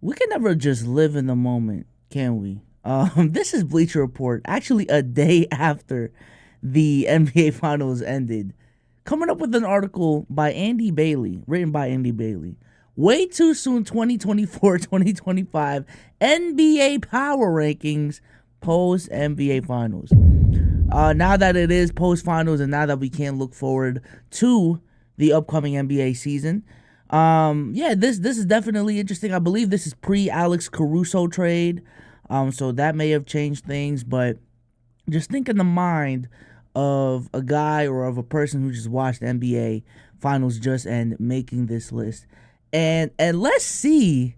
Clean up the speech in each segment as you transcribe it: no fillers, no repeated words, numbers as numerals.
We can never just live in the moment, can we? This is Bleacher Report, actually a day after the NBA Finals ended. Coming up with an article by Andy Bailey, written by Andy Bailey. Way too soon 2024-2025 NBA Power Rankings post NBA Finals. Now that it is post Finals and now that we can look forward to the upcoming NBA season, this is definitely interesting. I believe this is pre Alex Caruso trade, so that may have changed things. But just think in the mind of a guy or of a person who just watched the NBA Finals just end, making this list, and let's see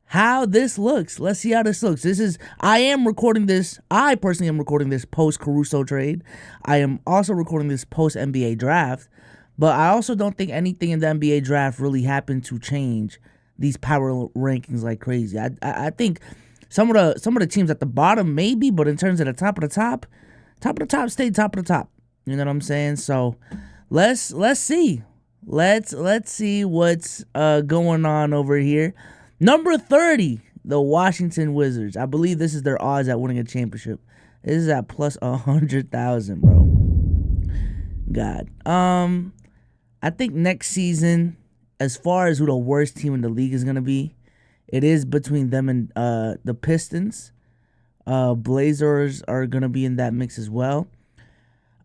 how this looks. Let's see how this looks. I personally am recording this post Caruso trade. I am also recording this post NBA draft. But I also don't think anything in the NBA draft really happened to change these power rankings like crazy. I think some of the teams at the bottom maybe, but in terms of the top of the top stayed top of the top. You know what I'm saying? So let's see. Let's see what's going on over here. Number 30, the Washington Wizards. I believe this is their odds at winning a championship. This is at plus 100,000, bro. God. I think next season, as far as who the worst team in the league is going to be, it is between them and the Pistons. Blazers are going to be in that mix as well.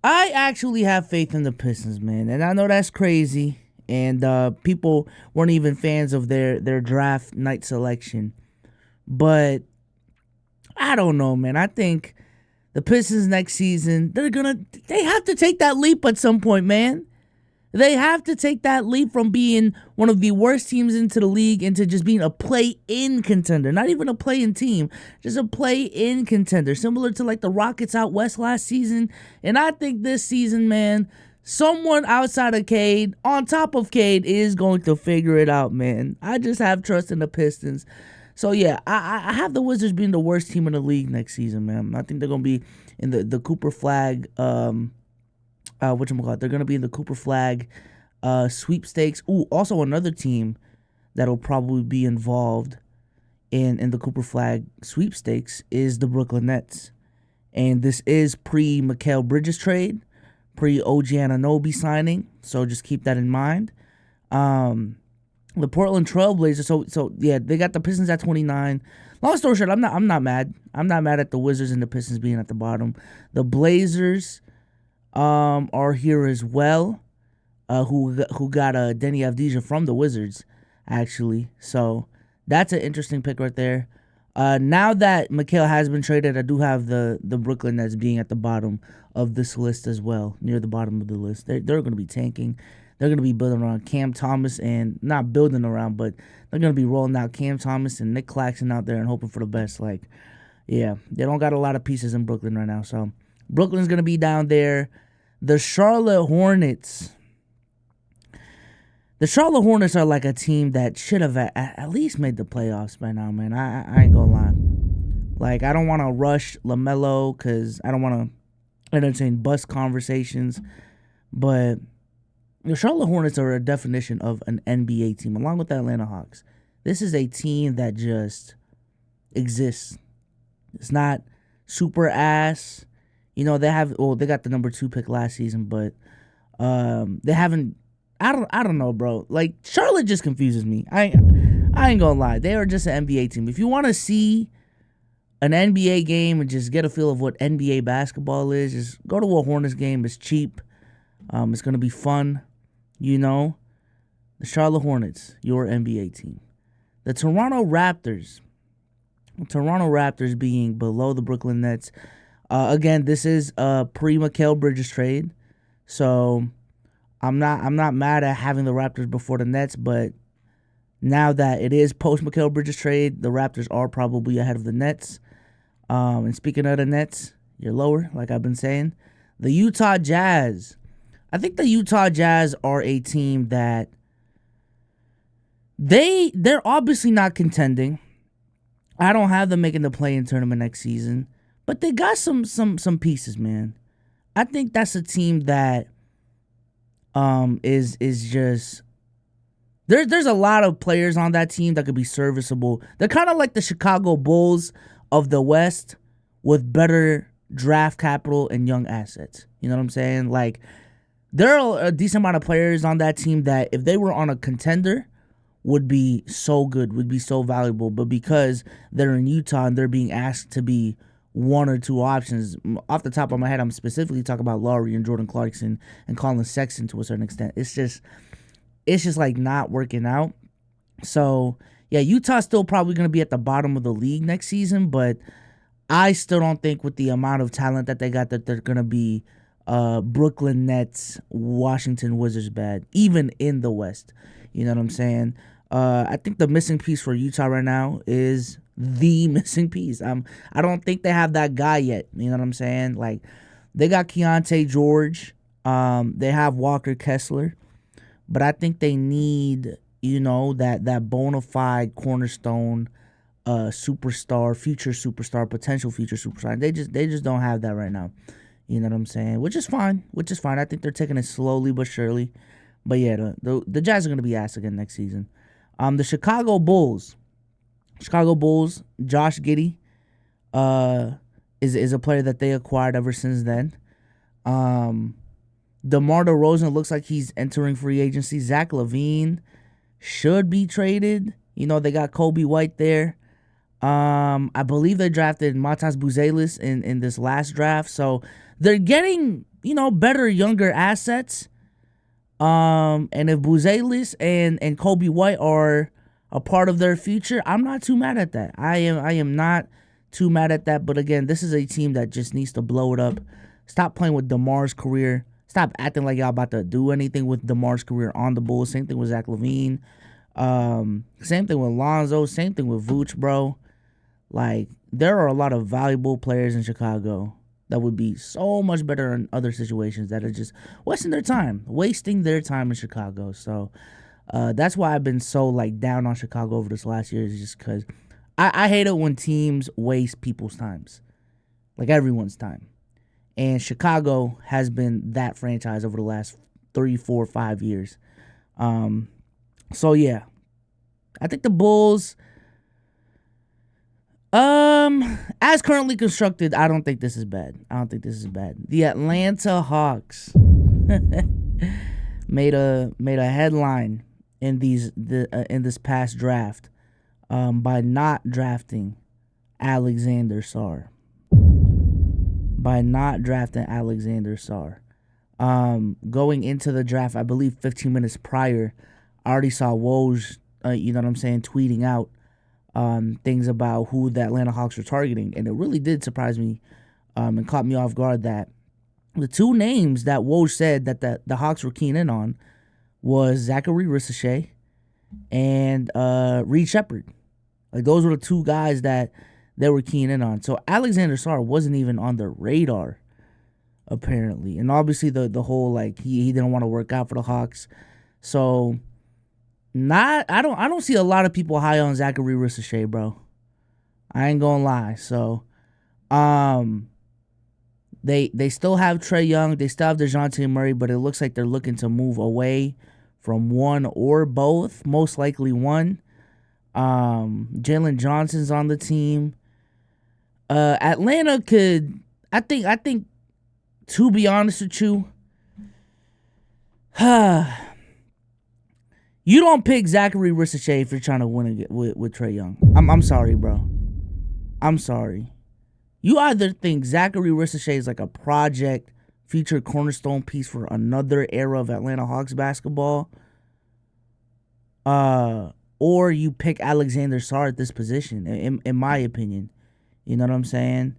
I actually have faith in the Pistons, man. And I know that's crazy. And people weren't even fans of their draft night selection. But I don't know, man. I think the Pistons next season, they have to take that leap at some point, man. They have to take that leap from being one of the worst teams into the league into just being a play-in contender. Not even a play-in team, just a play-in contender. Similar to like the Rockets out west last season. And I think this season, man, someone outside of Cade, on top of Cade, is going to figure it out, man. I just have trust in the Pistons. So, yeah, I have the Wizards being the worst team in the league next season, man. I think they're going to be in the Cooper Flag they're going to be in the Cooper Flag sweepstakes. Ooh, also another team that'll probably be involved in the Cooper Flag sweepstakes is the Brooklyn Nets. And this is pre-Mikal Bridges trade, pre-OG Anunoby signing, so just keep that in mind. The Portland Trailblazers, so yeah, they got the Pistons at 29. Long story short, I'm not mad. I'm not mad at the Wizards and the Pistons being at the bottom. The Blazers are here as well, who got Denny Avdija from the Wizards, actually. So that's an interesting pick right there. Now that Mikal has been traded, I do have the Brooklyn Nets being at the bottom of this list as well, near the bottom of the list. They're going to be tanking. They're going to be building around Cam Thomas, and not building around, but they're going to be rolling out Cam Thomas and Nick Claxton out there and hoping for the best. Like, yeah, they don't got a lot of pieces in Brooklyn right now, so Brooklyn's going to be down there. The Charlotte Hornets. The Charlotte Hornets are like a team that should have at least made the playoffs by now, man. I ain't gonna lie. Like, I don't want to rush LaMelo because I don't want to entertain bust conversations. But the Charlotte Hornets are a definition of an NBA team, along with the Atlanta Hawks. This is a team that just exists. It's not super ass. You know, they got the number 2 pick last season, but they haven't. I don't know, bro. Like, Charlotte just confuses me. I ain't gonna lie. They are just an NBA team. If you want to see an NBA game and just get a feel of what NBA basketball is, just go to a Hornets game. It's cheap. It's gonna be fun. You know, the Charlotte Hornets, your NBA team. The Toronto Raptors. Being below the Brooklyn Nets. Again, this is a pre-Mikal Bridges trade, so I'm not mad at having the Raptors before the Nets, but now that it is post-Mikal Bridges trade, the Raptors are probably ahead of the Nets. And speaking of the Nets, you're lower, like I've been saying. The Utah Jazz. I think the Utah Jazz are a team that they're obviously not contending. I don't have them making the play-in tournament next season. But they got some pieces, man. I think that's a team that is just there's a lot of players on that team that could be serviceable. They're kind of like the Chicago Bulls of the West with better draft capital and young assets. You know what I'm saying? Like, there are a decent amount of players on that team that if they were on a contender would be so good, would be so valuable. But because they're in Utah and they're being asked to be one or two options, off the top of my head, I'm specifically talking about Laurie and Jordan Clarkson and Colin Sexton to a certain extent. It's just like not working out. So, yeah, Utah's still probably going to be at the bottom of the league next season, but I still don't think with the amount of talent that they got that they're going to be Brooklyn Nets, Washington Wizards bad, even in the West. You know what I'm saying? I think the missing piece for Utah right now is the missing piece. I don't think they have that guy yet. You know what I'm saying? Like, they got Keontae George. They have Walker Kessler. But I think they need, that bona fide cornerstone superstar, future superstar, potential future superstar. They just don't have that right now. You know what I'm saying? Which is fine. I think they're taking it slowly but surely. But yeah, the Jazz are going to be ass again next season. The Chicago Bulls, Josh Giddey is a player that they acquired ever since then. DeMar DeRozan looks like he's entering free agency. Zach LaVine should be traded. They got Kobe White there. I believe they drafted Matas Buzelis in this last draft. So they're getting, better, younger assets. And if Buzelis and Kobe White are a part of their future, I'm not too mad at that. I am not too mad at that. But again, this is a team that just needs to blow it up. Stop playing with DeMar's career. Stop acting like y'all about to do anything with DeMar's career on the Bulls. Same thing with Zach LaVine. Same thing with Lonzo. Same thing with Vooch, bro. Like, there are a lot of valuable players in Chicago that would be so much better in other situations that are just wasting their time in Chicago. So that's why I've been so, down on Chicago over this last year, is just because I hate it when teams waste people's times, like everyone's time. And Chicago has been that franchise over the last 3, 4, 5 years. So, yeah. I think the Bulls, as currently constructed, I don't think this is bad. The Atlanta Hawks made a headline in this past draft by not drafting Alexander Sarr. Going into the draft, I believe 15 minutes prior, I already saw Woj, tweeting out things about who the Atlanta Hawks were targeting. And it really did surprise me and caught me off guard that the two names that Woj said that the Hawks were keen in on was Zachary Ricochet and Reed Shepherd. Like, those were the two guys that they were keen in on. So Alexander Sarr wasn't even on the radar, apparently. And obviously the whole, he didn't want to work out for the Hawks. So I don't see a lot of people high on Zachary Ricochet, bro. I ain't gonna lie. So they still have Trae Young, they still have DeJounte Murray, but it looks like they're looking to move away from one or both, most likely one. Jalen Johnson's on the team. Atlanta could, I think, to be honest with you, you don't pick Zachary Ricochet if you're trying to win with Trae Young. I'm sorry, bro. I'm sorry. You either think Zachary Ricochet is like a project, future cornerstone piece for another era of Atlanta Hawks basketball, or you pick Alexander Sarr at this position, in my opinion. You know what I'm saying?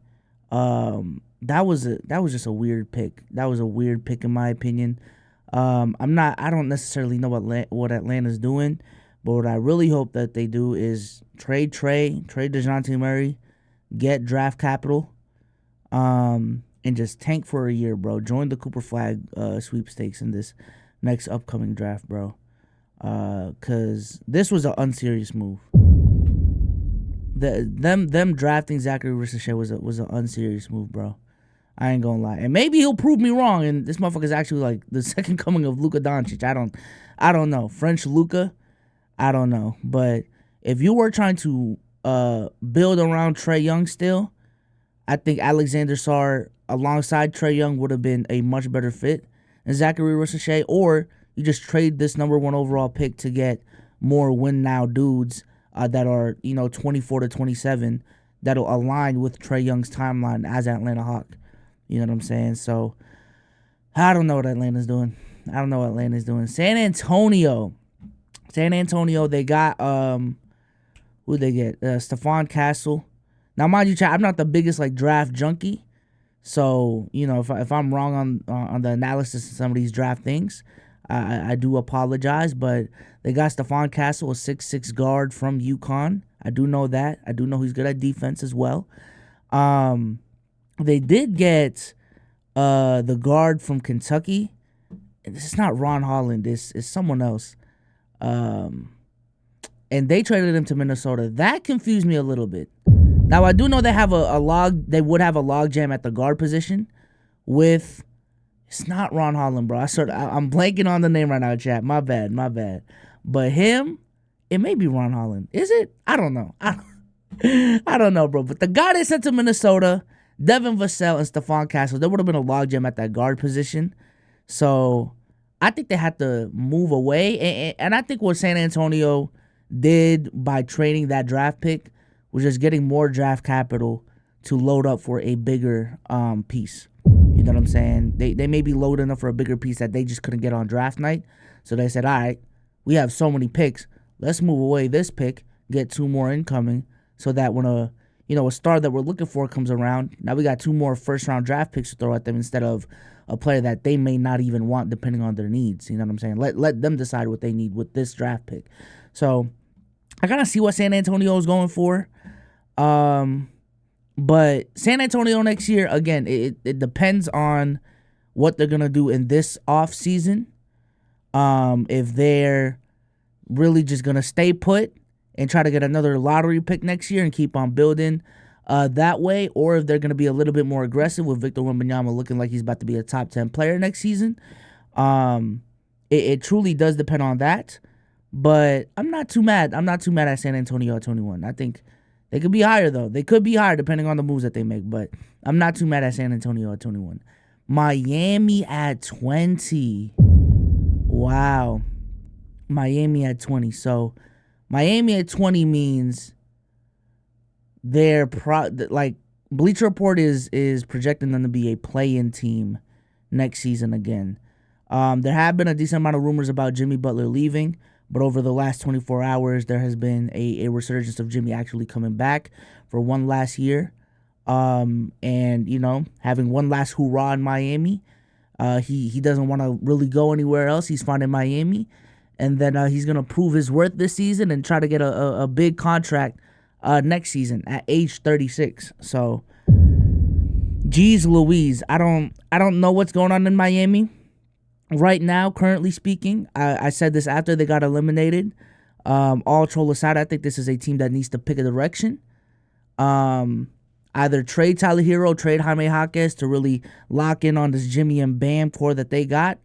That was just a weird pick. That was a weird pick in my opinion. I don't necessarily know what Atlanta's doing, but what I really hope that they do is trade DeJounte Murray, get draft capital, and just tank for a year, bro. Join the Cooper Flag sweepstakes in this next upcoming draft, bro. Cause this was an unserious move. Them drafting Zachary Ricochet was an unserious move, bro. I ain't gonna lie. And maybe he'll prove me wrong, and this motherfucker's actually like the second coming of Luka Doncic. I don't know. French Luka. I don't know. But if you were trying to build around Trae Young still, I think Alexander Sarr alongside Trae Young would have been a much better fit than Zachary Ricochet, or you just trade this number 1 overall pick to get more win now dudes that are 24 to 27 that'll align with Trae Young's timeline as an Atlanta Hawk. You know what I'm saying? So I don't know what Atlanta's doing. San Antonio, they got who they get? Stephon Castle. Now, mind you, I'm not the biggest draft junkie, so if I'm wrong on the analysis of some of these draft things, I do apologize. But they got Stephon Castle, a 6'6" guard from UConn. I do know that. I do know he's good at defense as well. They did get the guard from Kentucky. It's not Ron Holland. It's someone else. And they traded him to Minnesota. That confused me a little bit. Now, I do know they have they would have a log jam at the guard position with, it's not Ron Holland, bro. I'm blanking on the name right now, chat. My bad. But him, it may be Ron Holland. Is it? I don't know. I don't know, bro. But the guy they sent to Minnesota, Devin Vassell and Stephon Castle, there would have been a log jam at that guard position. So I think they had to move away. And I think what San Antonio did by trading that draft pick was just getting more draft capital to load up for a bigger piece. You know what I'm saying? They may be loading up for a bigger piece that they just couldn't get on draft night. So they said, all right, we have so many picks. Let's move away this pick, get 2 more incoming, so that when a star that we're looking for comes around, now we got 2 more first-round draft picks to throw at them instead of a player that they may not even want depending on their needs. You know what I'm saying? Let them decide what they need with this draft pick. So I kind of see what San Antonio is going for. But San Antonio next year, again, it depends on what they're going to do in this offseason. If they're really just going to stay put and try to get another lottery pick next year and keep on building that way, or if they're going to be a little bit more aggressive with Victor Wembanyama looking like he's about to be a top 10 player next season. It truly does depend on that. But I'm not too mad. I'm not too mad at San Antonio at 21. I think they could be higher, though. They could be higher depending on the moves that they make. But I'm not too mad at San Antonio at 21. Miami at 20. Wow. Miami at 20. So Miami at 20 means they're Bleacher Report is projecting them to be a play-in team next season again. There have been a decent amount of rumors about Jimmy Butler leaving, but over the last 24 hours, there has been a resurgence of Jimmy actually coming back for one last year. And, having one last hoorah in Miami. He doesn't want to really go anywhere else. He's fine in Miami. And then he's going to prove his worth this season and try to get a big contract next season at age 36. So, geez Louise, I don't know what's going on in Miami right now, currently speaking. I said this after they got eliminated. All troll aside, I think this is a team that needs to pick a direction. Either trade Tyler Hero, trade Jaime Jaquez to really lock in on this Jimmy and Bam core that they got,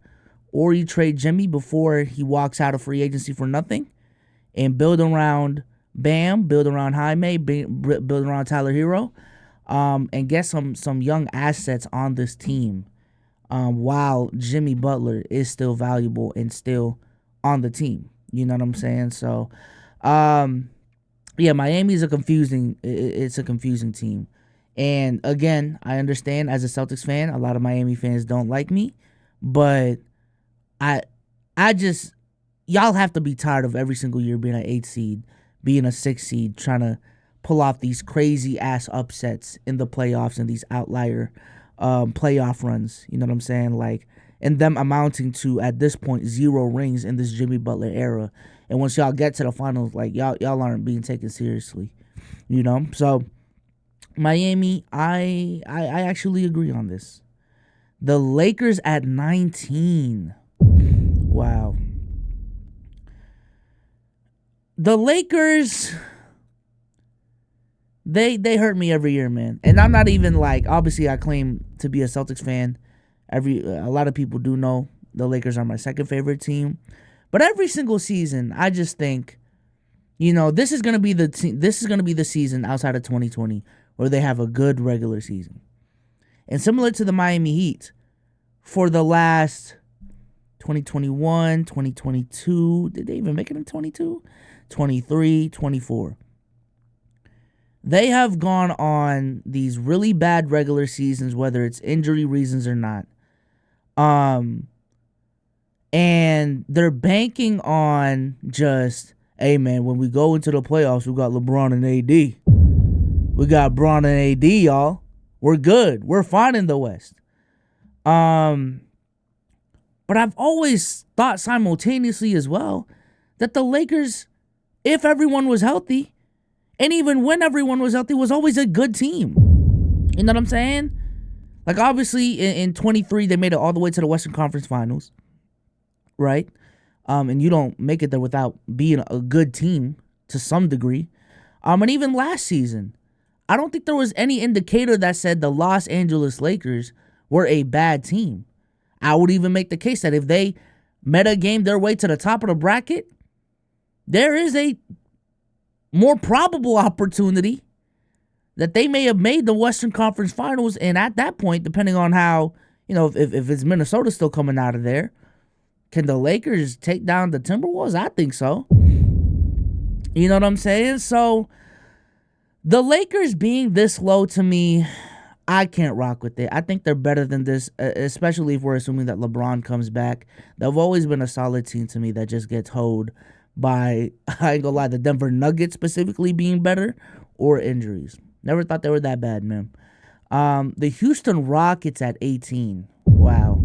or you trade Jimmy before he walks out of free agency for nothing and build around Bam, build around Jaime, build around Tyler Hero, and get some young assets on this team while Jimmy Butler is still valuable and still on the team. You know what I'm saying? So, Miami's a confusing team. And again, I understand as a Celtics fan, a lot of Miami fans don't like me, but I just, y'all have to be tired of every single year being an 8 seed, being a 6 seed, trying to pull off these crazy ass upsets in the playoffs and these outlier playoff runs. You know what I'm saying? And them amounting to, at this point, 0 rings in this Jimmy Butler era. And once y'all get to the finals, y'all aren't being taken seriously. So Miami, I actually agree on this. The Lakers at 19. Wow. The Lakers, they hurt me every year, man. And I'm not even obviously I claim to be a Celtics fan. A lot of people do know the Lakers are my second favorite team. But every single season, I just think This is gonna be the season outside of 2020 where they have a good regular season. And similar to the Miami Heat, for the last 2021, 2022, did they even make it in 22? 23, 24. They have gone on these really bad regular seasons, whether it's injury reasons or not. And they're banking on just, hey man, when we go into the playoffs, we got LeBron and AD. We got Bron and AD, y'all. We're good. We're fine in the West. But I've always thought simultaneously as well that the Lakers, if everyone was healthy, and even when everyone was healthy, was always a good team. You know what I'm saying? Like, obviously, in 23, they made it all the way to the Western Conference Finals. Right? And you don't make it there without being a good team to some degree. And even last season, I don't think there was any indicator that said the Los Angeles Lakers were a bad team. I would even make the case that if they meta game their way to the top of the bracket, there is a more probable opportunity that they may have made the Western Conference Finals. And at that point, depending on how, if it's Minnesota still coming out of there, can the Lakers take down the Timberwolves? I think so. You know what I'm saying? So the Lakers being this low, to me, I can't rock with it. I think they're better than this, especially if we're assuming that LeBron comes back. They've always been a solid team to me that just gets hoed by, I ain't gonna lie, the Denver Nuggets specifically being better or injuries. Never thought they were that bad, man. The Houston Rockets at 18. Wow.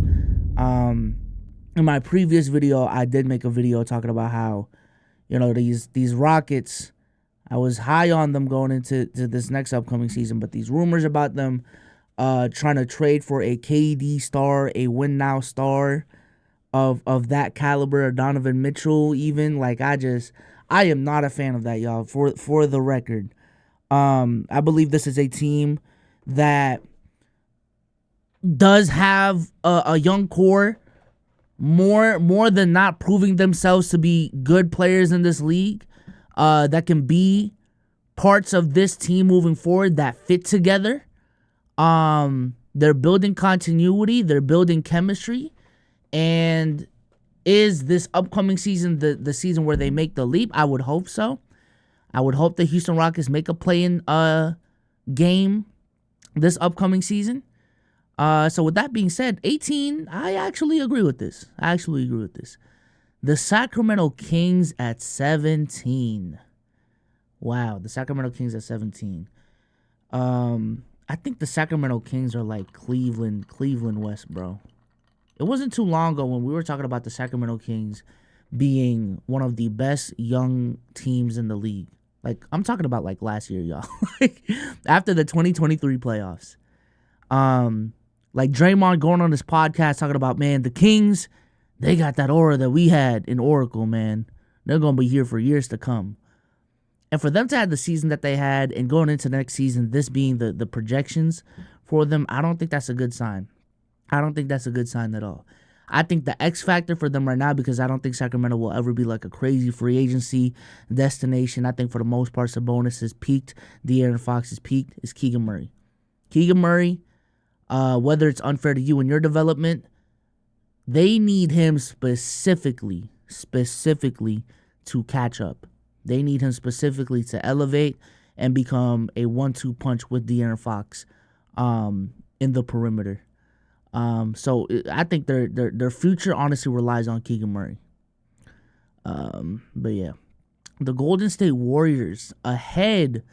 In my previous video, I did make a video talking about how, these Rockets, I was high on them going into this next upcoming season, but these rumors about them trying to trade for a KD star, a win now star of that caliber, Donovan Mitchell, even, like, I am not a fan of that, y'all, for the record. I believe this is a team that does have a young core, more than not proving themselves to be good players in this league, that can be parts of this team moving forward that fit together. They're building continuity, they're building chemistry, and is this upcoming season the season where they make the leap? I would hope so. I would hope the Houston Rockets make a play-in game this upcoming season. So with that being said, 18, I actually agree with this. The Sacramento Kings at 17. Wow, the Sacramento Kings at 17. I think the Sacramento Kings are like Cleveland West, bro. It wasn't too long ago when we were talking about the Sacramento Kings being one of the best young teams in the league. Like, I'm talking about like last year, y'all. Like, after the 2023 playoffs. Like Draymond going on his podcast talking about, man, the Kings, they got that aura that we had in Oracle, man. They're going to be here for years to come. And for them to have the season that they had and going into next season, this being the projections for them, I don't think that's a good sign. I don't think that's a good sign at all. I think the X factor for them right now, because I don't think Sacramento will ever be like a crazy free agency destination. I think for the most part, Sabonis has peaked. De'Aaron Fox has peaked. Is Keegan Murray. Keegan Murray, whether it's unfair to you in your development, they need him specifically to catch up. They need him specifically to elevate and become a 1-2 punch with De'Aaron Fox in the perimeter. So I think their future honestly relies on Keegan Murray. But yeah, the Golden State Warriors ahead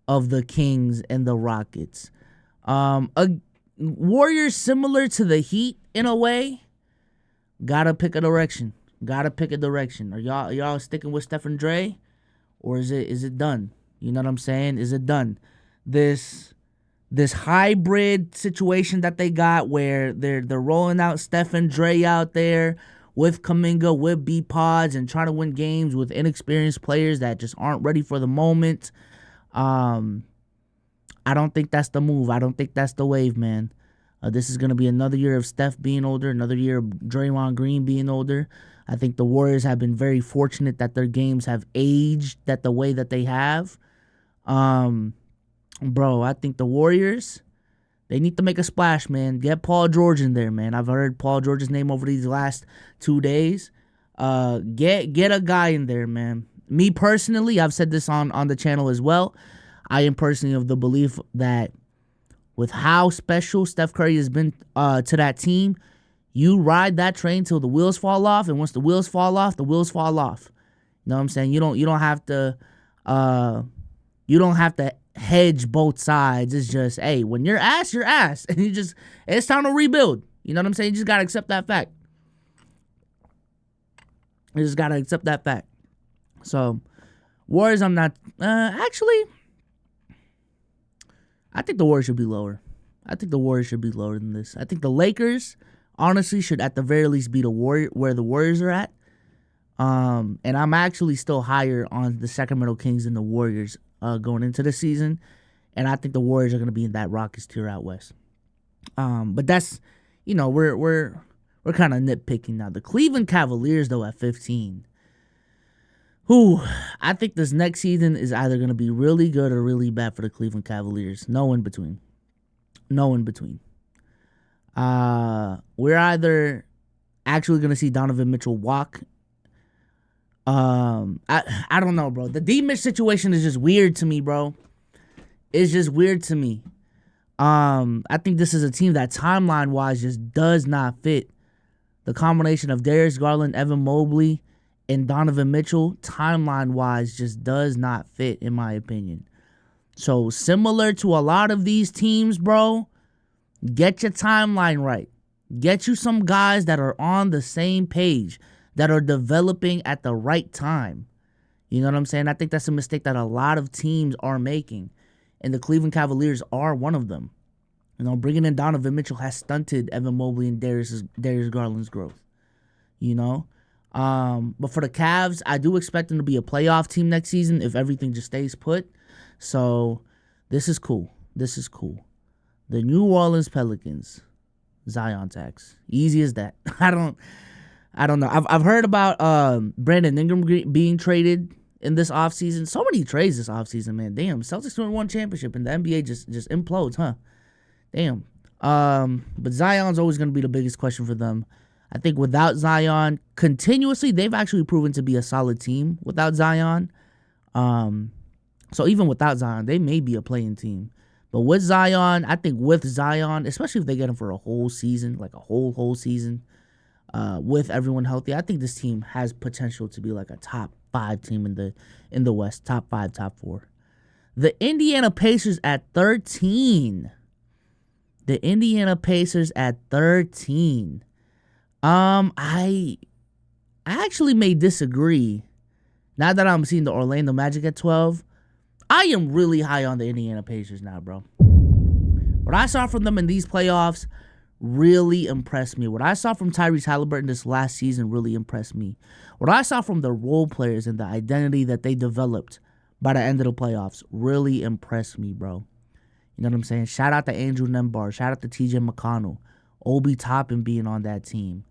of the Kings and the Rockets. Warriors similar to the Heat in a way. Gotta pick a direction. Are y'all sticking with Stephen Dre, or is it done? You know what I'm saying? Is it done? This hybrid situation that they got where they're rolling out Stephen Dre out there with Kuminga, with B-Pods, and trying to win games with inexperienced players that just aren't ready for the moment. I don't think that's the move. I don't think that's the wave, man. This is going to be another year of Steph being older, another year of Draymond Green being older. I think the Warriors have been very fortunate that their games have aged the way that they have. Bro, I think the Warriors, they need to make a splash, man. Get Paul George in there, man. I've heard Paul George's name over these last 2 days. Get a guy in there, man. Me personally, I've said this on the channel as well. I am personally of the belief that with how special Steph Curry has been to that team, you ride that train till the wheels fall off, and once the wheels fall off, the wheels fall off. You know what I'm saying? You don't have to hedge both sides. It's just, hey, when you're ass, and it's time to rebuild. You know what I'm saying? You just gotta accept that fact. So, Warriors, I'm not actually. I think the Warriors should be lower. I think the Warriors should be lower than this. I think the Lakers, honestly, should at the very least be where the Warriors are at. And I'm actually still higher on the Sacramento Kings than the Warriors going into the season. And I think the Warriors are going to be in that Rockets tier out west. But that's, we're kind of nitpicking now. The Cleveland Cavaliers, though, at 15. I think this next season is either going to be really good or really bad for the Cleveland Cavaliers. No in between. We're either actually going to see Donovan Mitchell walk. I don't know, bro. The D-Mitch situation is just weird to me, bro. It's just weird to me. I think this is a team that timeline-wise just does not fit. The combination of Darius Garland, Evan Mobley, and Donovan Mitchell, timeline-wise, just does not fit, in my opinion. So, similar to a lot of these teams, bro, get your timeline right. Get you some guys that are on the same page, that are developing at the right time. You know what I'm saying? I think that's a mistake that a lot of teams are making, and the Cleveland Cavaliers are one of them. Bringing in Donovan Mitchell has stunted Evan Mobley and Darius Garland's growth. But for the Cavs, I do expect them to be a playoff team next season if everything just stays put. So this is cool. The New Orleans Pelicans, Zion tax. Easy as that. I don't know. I've heard about Brandon Ingram being traded in this offseason. So many trades this offseason, man. Damn, Celtics won championship and the NBA just implodes, huh? Damn. But Zion's always going to be the biggest question for them. I think without Zion, continuously, they've actually proven to be a solid team without Zion. So even without Zion, they may be a playing team. But with Zion, I think with Zion, especially if they get him for a whole season, like a whole season, with everyone healthy, I think this team has potential to be like a top 5 team in the West, top 5, top 4. The Indiana Pacers at 13. I actually may disagree. Now that I'm seeing the Orlando Magic at 12, I am really high on the Indiana Pacers now, bro. What I saw from them in these playoffs really impressed me. What I saw from Tyrese Halliburton this last season really impressed me. What I saw from the role players and the identity that they developed by the end of the playoffs really impressed me, bro. You know what I'm saying? Shout out to Andrew Nembhard. Shout out to TJ McConnell. Obi Toppin being on that team.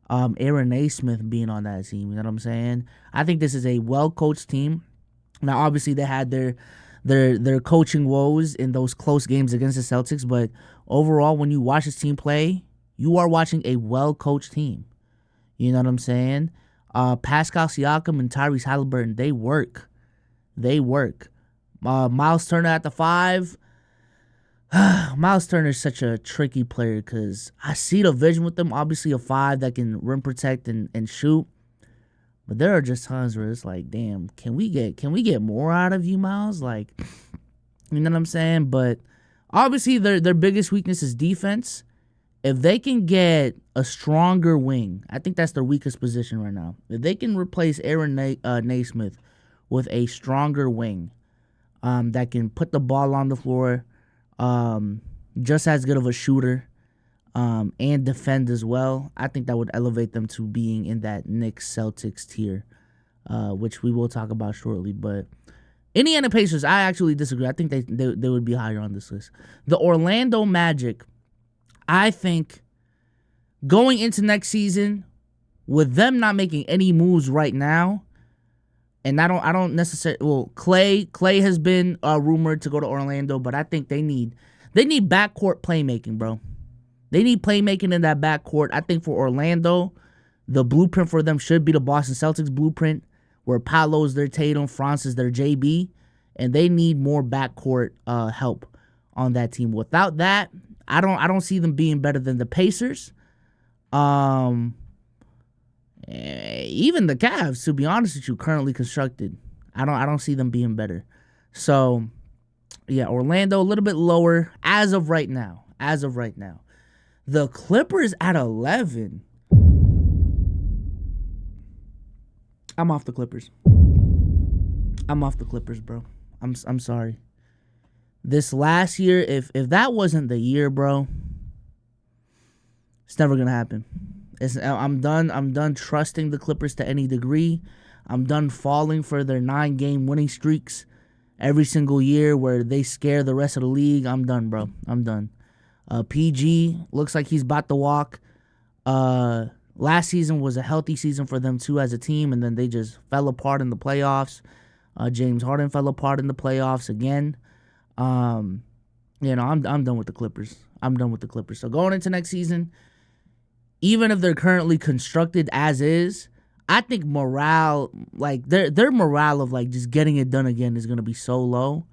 Aaron Naismith being on that team. You know what I'm saying? I think this is a well-coached team. Now, obviously, they had their coaching woes in those close games against the Celtics, but overall, when you watch this team play, you are watching a well-coached team. You know what I'm saying? Pascal Siakam and Tyrese Halliburton, they work. Miles Turner at the 5. Miles Turner is such a tricky player because I see the vision with them. Obviously, a 5 that can rim protect and shoot. But there are just times where it's like, damn, can we get more out of you, Miles? Like, you know what I'm saying? But obviously, their biggest weakness is defense. If they can get a stronger wing, I think that's their weakest position right now. If they can replace Aaron Naismith with a stronger wing that can put the ball on the floor, just as good of a shooter, and defend as well, I think that would elevate them to being in that Knicks Celtics tier, which we will talk about shortly. But Indiana Pacers, I actually disagree. I think they would be higher on this list. The Orlando Magic, I think going into next season, with them not making any moves right now, and I don't necessarily. Well, Clay has been rumored to go to Orlando, but I think they need backcourt playmaking, bro. They need playmaking in that backcourt. I think for Orlando, the blueprint for them should be the Boston Celtics blueprint, where Paolo's their Tatum, Franz is their JB, and they need more backcourt help on that team. Without that, I don't see them being better than the Pacers. Even the Cavs, to be honest with you, currently constructed. I don't see them being better. So, yeah, Orlando a little bit lower as of right now. The Clippers at 11. I'm off the Clippers. Bro. I'm sorry. This last year, if that wasn't the year, bro, it's never gonna happen. I'm done trusting the Clippers to any degree. I'm done falling for their 9-game winning streaks every single year where they scare the rest of the league. I'm done, bro. I'm done. PG looks like he's about to walk. Last season was a healthy season for them too as a team, and then they just fell apart in the playoffs. James Harden fell apart in the playoffs again. I'm done with the Clippers. So going into next season, even if they're currently constructed as is, I think morale, like their morale of like just getting it done again is gonna be so low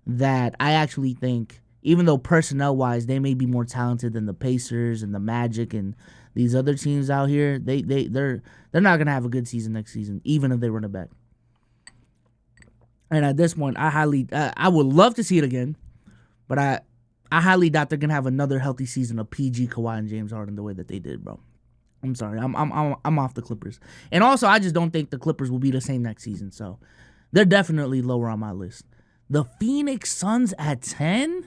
that I actually think, even though personnel wise they may be more talented than the Pacers and the Magic and these other teams out here, they're not gonna have a good season next season, even if they run it back. And at this point, I would love to see it again, but I highly doubt they're gonna have another healthy season of PG, Kawhi, and James Harden the way that they did, bro. I'm sorry, I'm off the Clippers, and also I just don't think the Clippers will be the same next season. So they're definitely lower on my list. The Phoenix Suns at 10.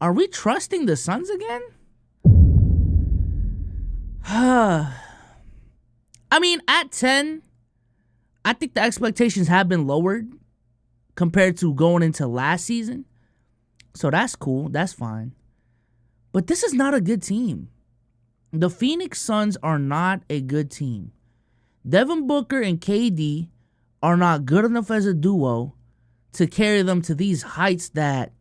Are we trusting the Suns again? I mean, at 10, I think the expectations have been lowered compared to going into last season. So that's cool. That's fine. But this is not a good team. The Phoenix Suns are not a good team. Devin Booker and KD are not good enough as a duo to carry them to these heights that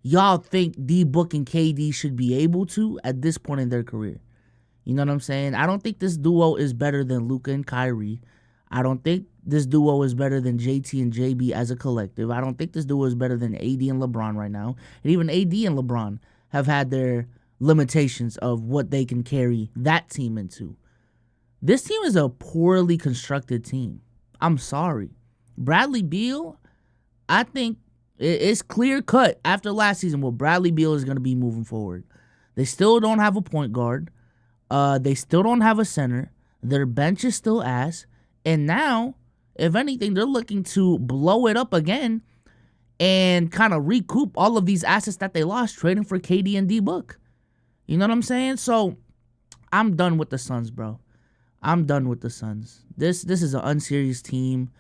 y'all think D-Book and KD should be able to at this point in their career. You know what I'm saying? I don't think this duo is better than Luka and Kyrie. I don't think this duo is better than JT and JB as a collective. I don't think this duo is better than AD and LeBron right now. And even AD and LeBron have had their limitations of what they can carry that team into. This team is a poorly constructed team. I'm sorry. Bradley Beal, I think it's clear cut after last season what Bradley Beal is going to be moving forward. They still don't have a point guard. They still don't have a center. Their bench is still ass. And now, if anything, they're looking to blow it up again and kind of recoup all of these assets that they lost trading for KD and D-Book. You know what I'm saying? So, I'm done with the Suns, bro. I'm done with the Suns. This is an unserious team.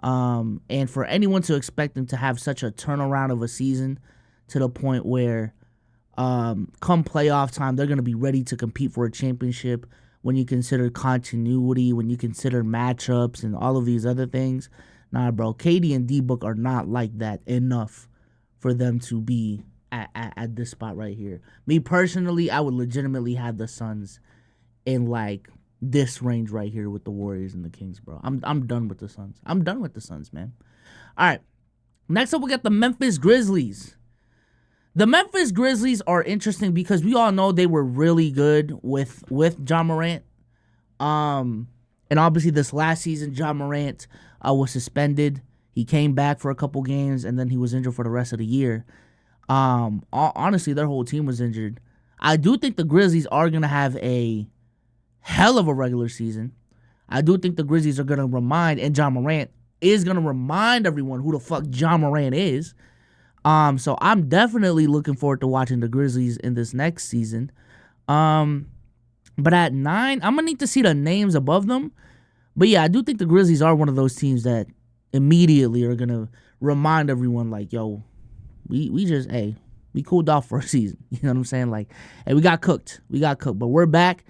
And for anyone to expect them to have such a turnaround of a season to the point where come playoff time, they're going to be ready to compete for a championship when you consider continuity, when you consider matchups and all of these other things. Nah, bro, KD and D-Book are not like that enough for them to be at this spot right here. Me personally, I would legitimately have the Suns in like this range right here with the Warriors and the Kings, bro. I'm done with the Suns. I'm done with the Suns, man. All right. Next up, we got the Memphis Grizzlies. The Memphis Grizzlies are interesting because we all know they were really good with Ja Morant. And obviously this last season, Ja Morant was suspended. He came back for a couple games, and then he was injured for the rest of the year. Honestly, their whole team was injured. I do think the Grizzlies are going to have a hell of a regular season. I do think the Grizzlies are going to remind, and Ja Morant is going to remind everyone who the fuck Ja Morant is. So I'm definitely looking forward to watching the Grizzlies in this next season. But at 9, I'm going to need to see the names above them. But yeah, I do think the Grizzlies are one of those teams that immediately are going to remind everyone like, yo, we cooled off for a season. You know what I'm saying? Like, hey, we got cooked. But we're back.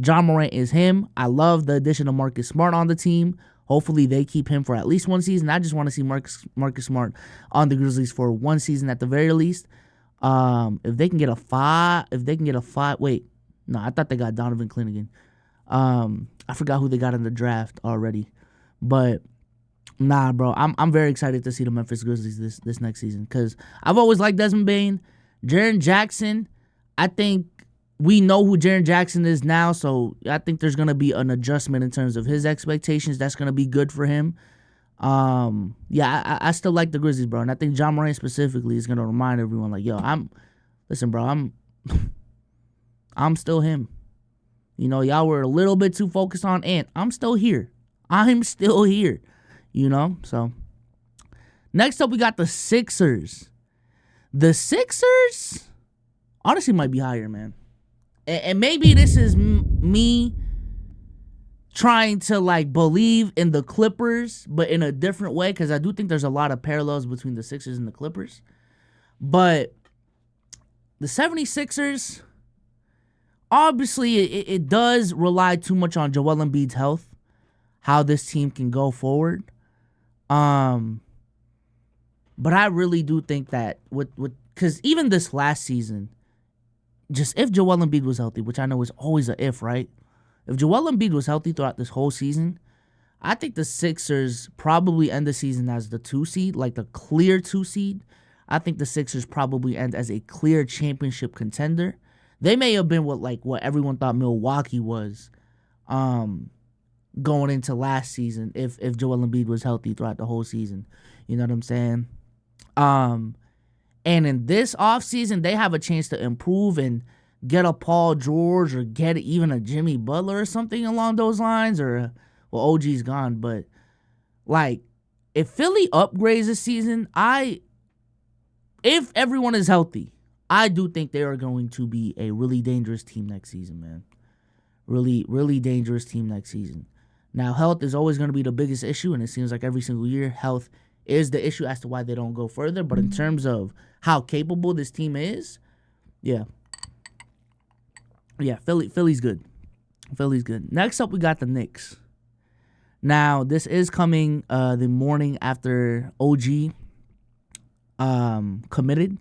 Ja Morant is him. I love the addition of Marcus Smart on the team. Hopefully they keep him for at least one season. I just want to see Marcus Smart on the Grizzlies for one season at the very least. If they can get a five, wait, no, I thought they got Donovan Clingan. I forgot who they got in the draft already, but nah, bro, I'm very excited to see the Memphis Grizzlies this next season because I've always liked Desmond Bane, Jaren Jackson. I think we know who Jaren Jackson is now, so I think there's gonna be an adjustment in terms of his expectations. That's gonna be good for him. I still like the Grizzlies, bro, and I think Ja Morant specifically is gonna remind everyone, like, yo, I'm still him. You know, y'all were a little bit too focused on Ant. I'm still here. You know, so next up we got the Sixers. The Sixers honestly might be higher, man. And maybe this is me trying to, like, believe in the Clippers, but in a different way, because I do think there's a lot of parallels between the Sixers and the Clippers. But the 76ers, obviously, it does rely too much on Joel Embiid's health, how this team can go forward. But I really do think that because even this last season, just if Joel Embiid was healthy, which I know is always a if, right? If Joel Embiid was healthy throughout this whole season, I think the Sixers probably end the season as the 2 seed, like the clear 2 seed. I think the Sixers probably end as a clear championship contender. They may have been what everyone thought Milwaukee was going into last season if Joel Embiid was healthy throughout the whole season. You know what I'm saying? And in this offseason, they have a chance to improve and get a Paul George or get even a Jimmy Butler or something along those lines. Or, well, OG's gone. But, like, if Philly upgrades this season, if everyone is healthy, I do think they are going to be a really dangerous team next season, man. Really, really dangerous team next season. Now, health is always going to be the biggest issue, and it seems like every single year, health is the issue as to why they don't go further. But in terms of how capable this team is, yeah, Philly's good. Philly's good. Next up, we got the Knicks. Now, this is coming the morning after OG committed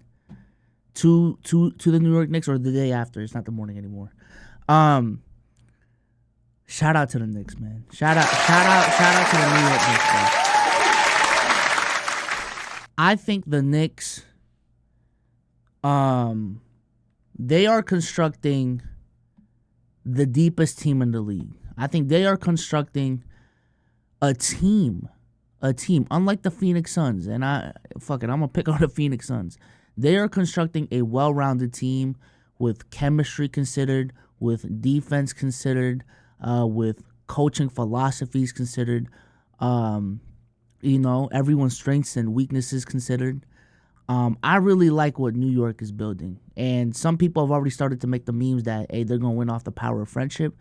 to the New York Knicks, or the day after. It's not the morning anymore. Shout out to the Knicks, man. Shout out to the New York Knicks, man. I think the Knicks, they are constructing the deepest team in the league. I think they are constructing a team, unlike the Phoenix Suns. And I'm going to pick on the Phoenix Suns. They are constructing a well-rounded team with chemistry considered, with defense considered, with coaching philosophies considered, everyone's strengths and weaknesses considered. I really like what New York is building. And some people have already started to make the memes that, hey, they're going to win off the power of friendship.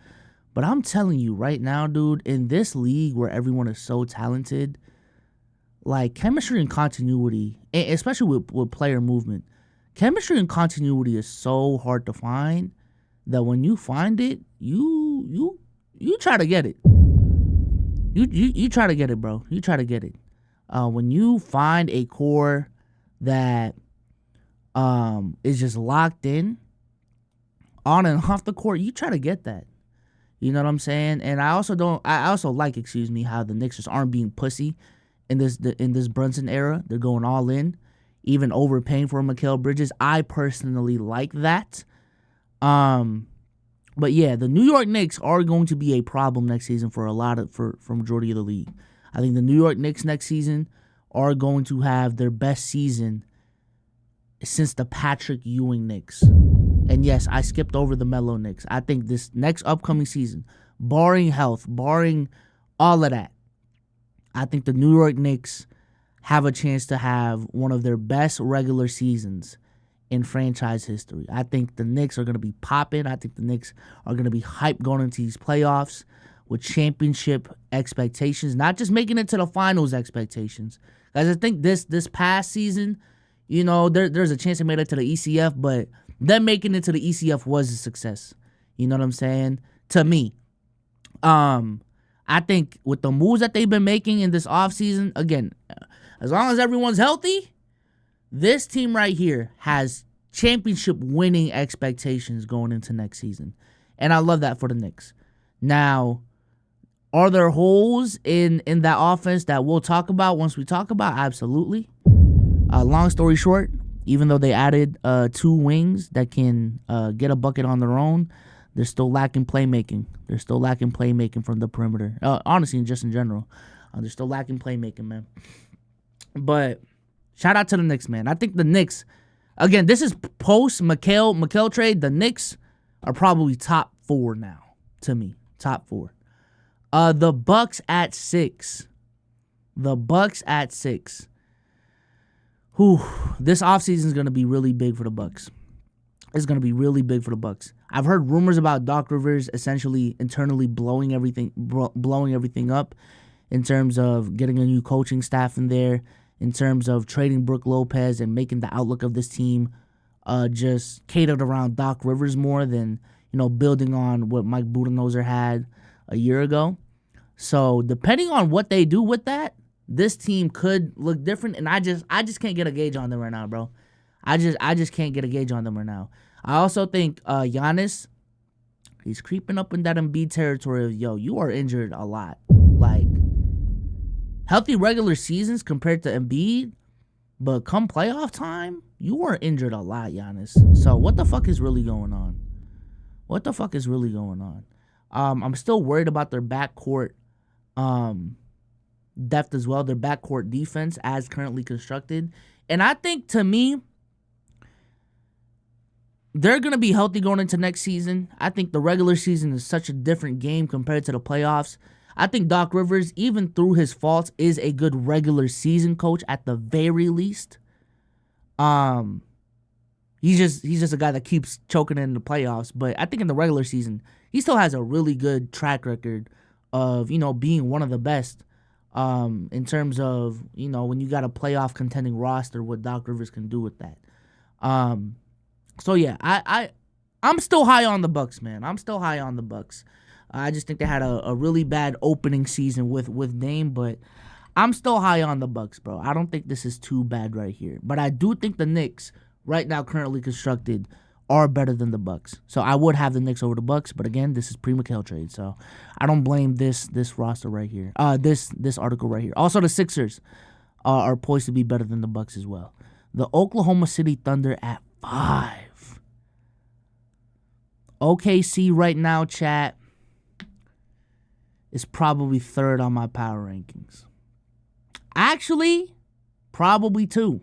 But I'm telling you right now, dude, in this league where everyone is so talented, like chemistry and continuity, especially with player movement, chemistry and continuity is so hard to find that when you find it, you try to get it. You try to get it, bro. You try to get it. When you find a core that is just locked in on and off the court, you try to get that. You know what I'm saying? And I also like how the Knicks just aren't being pussy in this Brunson era. They're going all in, even overpaying for Mikal Bridges. I personally like that. But yeah, the New York Knicks are going to be a problem next season for majority of the league. I think the New York Knicks next season are going to have their best season since the Patrick Ewing Knicks. And yes, I skipped over the Melo Knicks. I think this next upcoming season, barring health, barring all of that, I think the New York Knicks have a chance to have one of their best regular seasons in franchise history. I think the Knicks are going to be popping. I think the Knicks are going to be hyped going into these playoffs with championship expectations, not just making it to the finals expectations. Guys, I think this past season, there's a chance they made it to the ECF, but them making it to the ECF was a success. You know what I'm saying? to me. I think with the moves that they've been making in this offseason, again, as long as everyone's healthy, this team right here has championship winning expectations going into next season. And I love that for the Knicks. Now, are there holes in that offense that we'll talk about once we talk about? Absolutely. Long story short, even though they added 2 wings that can get a bucket on their own, they're still lacking playmaking. They're still lacking playmaking from the perimeter. Honestly, just in general. They're still lacking playmaking, man. But shout out to the Knicks, man. I think the Knicks, again, this is post-Mikal trade. The Knicks are probably top 4 now, to me. Top 4. The Bucks at 6. The Bucks at 6. Whew. This offseason is going to be really big for the Bucks. It's going to be really big for the Bucks. I've heard rumors about Doc Rivers essentially internally blowing everything up in terms of getting a new coaching staff in there, in terms of trading Brook Lopez and making the outlook of this team just catered around Doc Rivers more than, building on what Mike Budenholzer had a year ago. So depending on what they do with that, this team could look different, and I just can't get a gauge on them right now, bro. I just can't get a gauge on them right now. I also think Giannis, he's creeping up in that Embiid territory of, you are injured a lot. Like, healthy regular seasons compared to Embiid, but come playoff time, you are injured a lot, Giannis. So what the fuck is really going on? I'm still worried about their backcourt depth as well, their backcourt defense as currently constructed. And I think, to me, they're going to be healthy going into next season. I think the regular season is such a different game compared to the playoffs. I think Doc Rivers, even through his faults, is a good regular season coach at the very least. He's just a guy that keeps choking in the playoffs. But I think in the regular season, he still has a really good track record of, being one of the best in terms of, when you got a playoff contending roster, what Doc Rivers can do with that. So yeah, I'm still high on the Bucks, man. I'm still high on the Bucks. I just think they had a really bad opening season with Dame, but I'm still high on the Bucks, bro. I don't think this is too bad right here. But I do think the Knicks, right now currently constructed, are better than the Bucks. So I would have the Knicks over the Bucks, but again, this is pre-Mikal trade, so I don't blame this roster right here. This article right here. Also, the Sixers are poised to be better than the Bucks as well. The Oklahoma City Thunder at 5. OKC right now, chat, is probably 3rd on my power rankings. Actually, probably 2.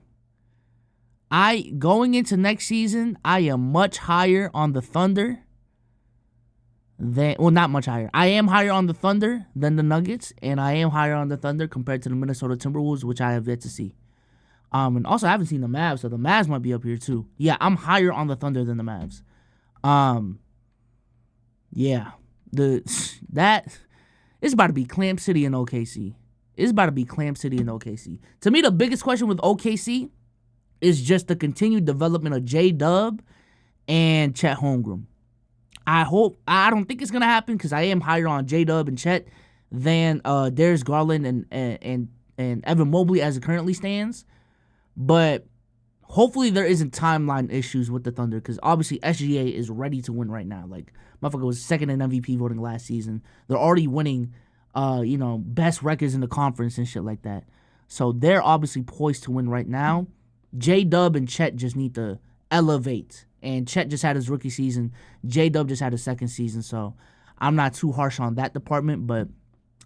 Going into next season, I am much higher on the Thunder not much higher. I am higher on the Thunder than the Nuggets, and I am higher on the Thunder compared to the Minnesota Timberwolves, which I have yet to see. And also, I haven't seen the Mavs, so the Mavs might be up here too. Yeah, I'm higher on the Thunder than the Mavs. Yeah, it's about to be Clamp City in OKC. To me, the biggest question with OKC is just the continued development of J-Dub and Chet Holmgren. I don't think it's gonna happen because I am higher on J-Dub and Chet than Darius Garland and Evan Mobley as it currently stands. But hopefully there isn't timeline issues with the Thunder because obviously SGA is ready to win right now. Like, motherfucker was second in MVP voting last season. They're already winning, best records in the conference and shit like that. So they're obviously poised to win right now. J-Dub and Chet just need to elevate. And Chet just had his rookie season. J-Dub just had his second season. So I'm not too harsh on that department, but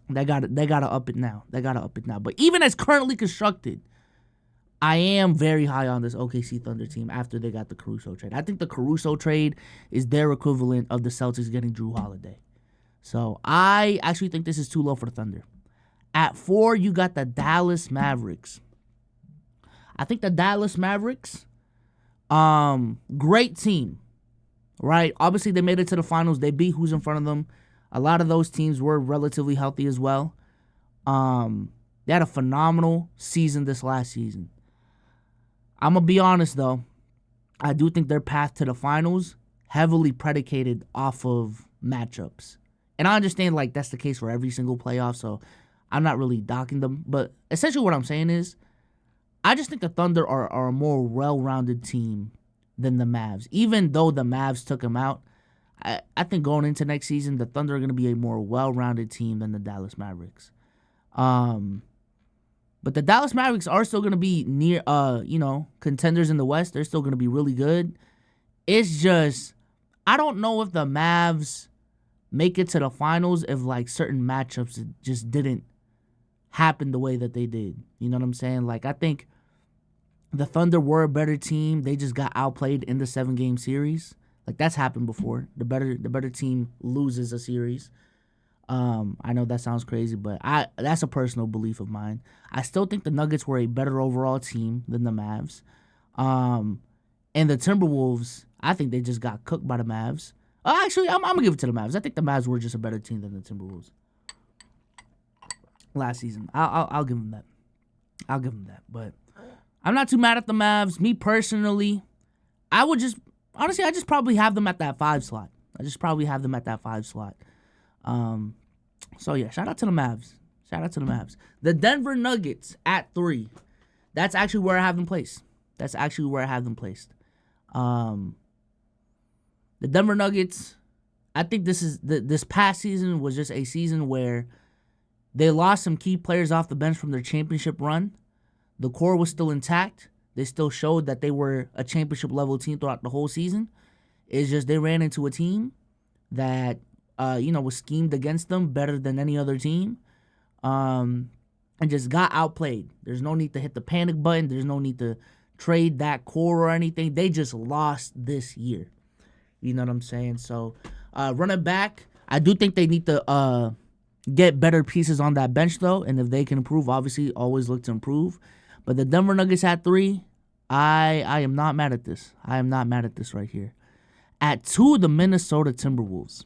they gotta up it now. But even as currently constructed, I am very high on this OKC Thunder team after they got the Caruso trade. I think the Caruso trade is their equivalent of the Celtics getting Drew Holiday. So I actually think this is too low for the Thunder. At 4, you got the Dallas Mavericks. I think the Dallas Mavericks, great team, right? Obviously, they made it to the finals. They beat who's in front of them. A lot of those teams were relatively healthy as well. They had a phenomenal season this last season. I'm going to be honest, though. I do think their path to the finals heavily predicated off of matchups. And I understand, like, that's the case for every single playoff, so I'm not really docking them. But essentially what I'm saying is, I just think the Thunder are a more well-rounded team than the Mavs. Even though the Mavs took them out, I think going into next season, the Thunder are going to be a more well-rounded team than the Dallas Mavericks. But the Dallas Mavericks are still going to be near, contenders in the West. They're still going to be really good. It's just, I don't know if the Mavs make it to the finals if, like, certain matchups just didn't happen the way that they did. You know what I'm saying? Like, I think the Thunder were a better team. They just got outplayed in the 7-game series. Like, that's happened before. The better team loses a series. I know that sounds crazy, but that's a personal belief of mine. I still think the Nuggets were a better overall team than the Mavs. And the Timberwolves, I think they just got cooked by the Mavs. Actually, I'm going to give it to the Mavs. I think the Mavs were just a better team than the Timberwolves last season. I'll give them that. I'll give them that. But I'm not too mad at the Mavs. Me personally, I just probably have them at that 5 slot. So, yeah, shout out to the Mavs. The Denver Nuggets at 3. That's actually where I have them placed. The Denver Nuggets, I think this past season was just a season where they lost some key players off the bench from their championship run. The core was still intact. They still showed that they were a championship-level team throughout the whole season. It's just they ran into a team that, was schemed against them better than any other team, and just got outplayed. There's no need to hit the panic button. There's no need to trade that core or anything. They just lost this year. You know what I'm saying? So, running back, I do think they need to get better pieces on that bench, though, and if they can improve, obviously, always look to improve. But the Denver Nuggets at 3, I am not mad at this. I am not mad at this right here. At 2, the Minnesota Timberwolves.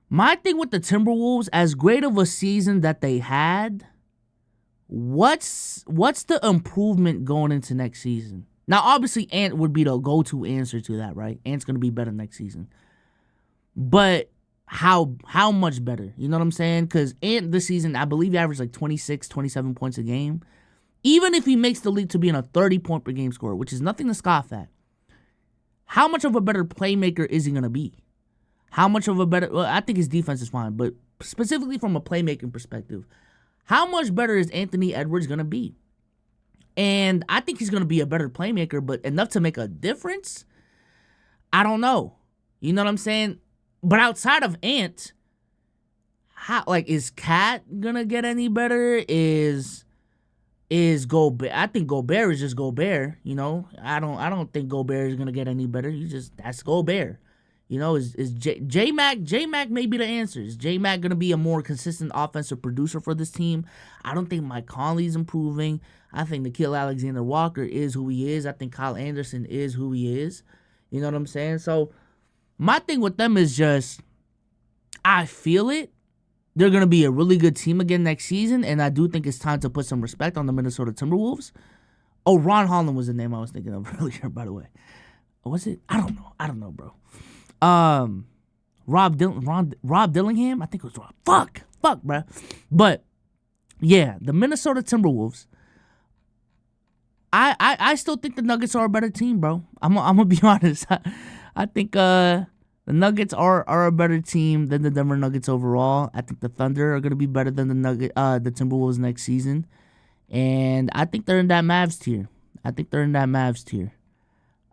My thing with the Timberwolves, as great of a season that they had, what's the improvement going into next season? Now, obviously, Ant would be the go-to answer to that, right? Ant's going to be better next season. But how much better? You know what I'm saying? Because Ant this season, I believe he averaged like 26, 27 points a game. Even if he makes the leap to being a 30-point per game scorer, which is nothing to scoff at, how much of a better playmaker is he going to be? I think his defense is fine, but specifically from a playmaking perspective, how much better is Anthony Edwards going to be? And I think he's going to be a better playmaker, but enough to make a difference? I don't know. You know what I'm saying? But outside of Ant, is Cat going to get any better? Is Gobert? I think Gobert is just Gobert, you know? I don't think Gobert is going to get any better. That's Gobert. You know, is J-Mac may be the answer. Is J-Mac going to be a more consistent offensive producer for this team? I don't think Mike Conley's improving. I think Nickeil Alexander-Walker is who he is. I think Kyle Anderson is who he is. You know what I'm saying? So, my thing with them is just, I feel it. They're going to be a really good team again next season, and I do think it's time to put some respect on the Minnesota Timberwolves. Oh, Ron Holland was the name I was thinking of earlier, by the way. Was it? I don't know, bro. Rob Dillingham? I think it was Rob. Fuck, bro. But, yeah, the Minnesota Timberwolves, I still think the Nuggets are a better team, bro. I'm going to be honest. I think the Nuggets are a better team than the Denver Nuggets overall. I think the Thunder are going to be better than the Timberwolves next season. And I think they're in that Mavs tier.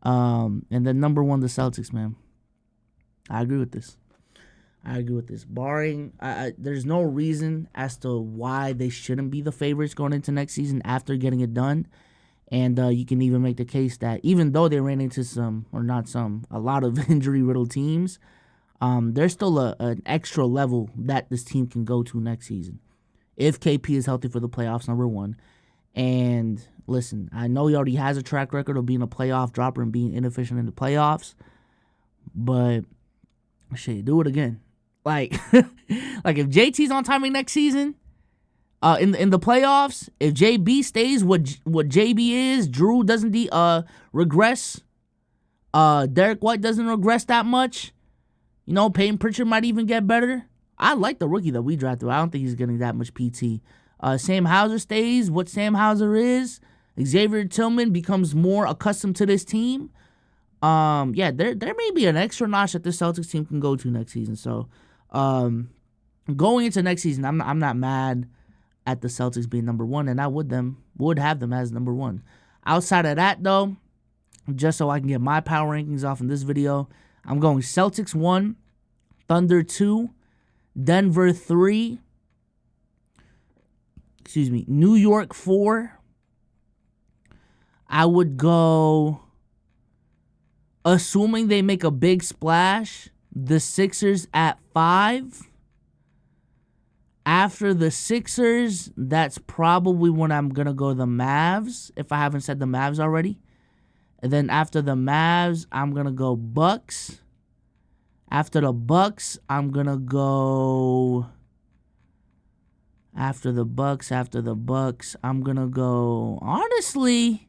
And then number 1, the Celtics, man. I agree with this. Barring, there's no reason as to why they shouldn't be the favorites going into next season after getting it done. And you can even make the case that even though they ran into a lot of injury-riddled teams, there's still an extra level that this team can go to next season. If KP is healthy for the playoffs, number 1. And listen, I know he already has a track record of being a playoff dropper and being inefficient in the playoffs, but shit, do it again. Like if JT's on timing next season, in the playoffs, if JB stays what JB is, Drew doesn't regress, Derek White doesn't regress that much, You know, Peyton Pritchard might even get better. I like the rookie that we drafted. I don't think he's getting that much PT. Sam Hauser stays what Sam Hauser is. Xavier Tillman becomes more accustomed to this team. Yeah, there may be an extra notch that this Celtics team can go to next season. So, going into next season, I'm not mad at the Celtics being number one, and I would have them as number one. Outside of that, though, just so I can get my power rankings off in this video, I'm going Celtics 1, Thunder 2, Denver 3, New York 4. I would go, assuming they make a big splash, the Sixers at 5. After the Sixers, that's probably when I'm going to go the Mavs, if I haven't said the Mavs already. And then after the Mavs, I'm going to go Bucks. After the Bucks, I'm going to go... After the Bucks, I'm going to go... Honestly,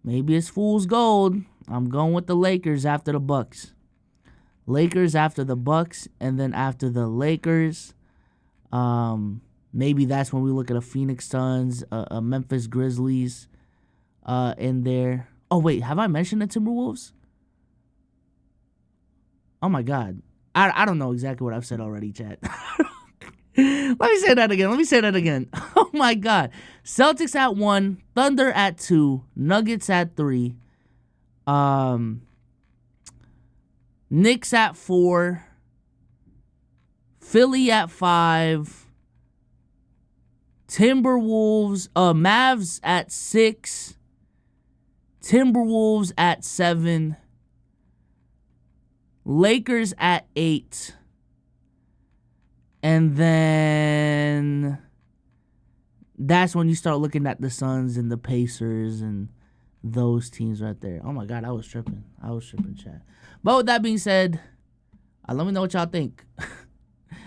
maybe it's fool's gold. I'm going with the Lakers after the Bucks. Lakers after the Bucks, and then after the Lakers, maybe that's when we look at a Phoenix Suns, a Memphis Grizzlies in there. Oh, wait, have I mentioned the Timberwolves? Oh, my God. I don't know exactly what I've said already, chat. Let me say that again. Oh, my God. Celtics at 1, Thunder at 2, Nuggets at 3, Knicks at 4, Philly at 5, Timberwolves, Mavs at 6, Timberwolves at 7, Lakers at 8, and then that's when you start looking at the Suns and the Pacers and those teams right there. Oh my God, I was tripping, chat. But with that being said, let me know what y'all think.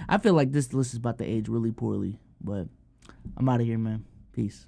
I feel like this list is about to age really poorly, but I'm out of here, man. Peace.